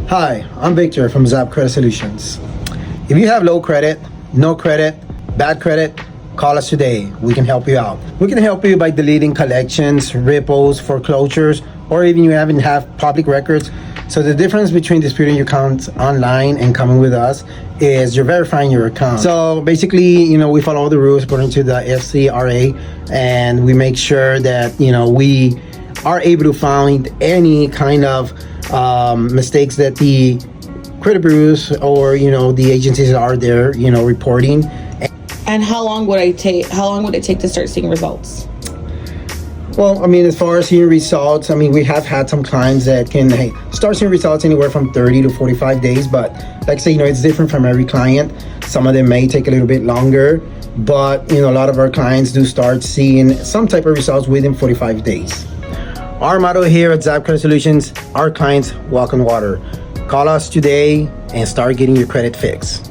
Hi, I'm Victor from Zap Credit Solutions. If you have low credit, no credit, bad credit, call us today. We can help you out. We can help you by deleting collections, repos, foreclosures, or even you haven't have public records. So the difference between disputing your account online and coming with us is you're verifying your account. So basically, we follow all the rules according to the FCRA, and we make sure that, we are able to find any kind of mistakes that the credit bureaus or the agencies are there reporting. And how long would it take to start seeing results? Well, as far as seeing results, we have had some clients that can start seeing results anywhere from 30 to 45 days. But like I say, it's different from every client. Some of them may take a little bit longer, but a lot of our clients do start seeing some type of results within 45 days. Our motto here at Zap Credit Solutions, our clients walk on water. Call us today and start getting your credit fixed.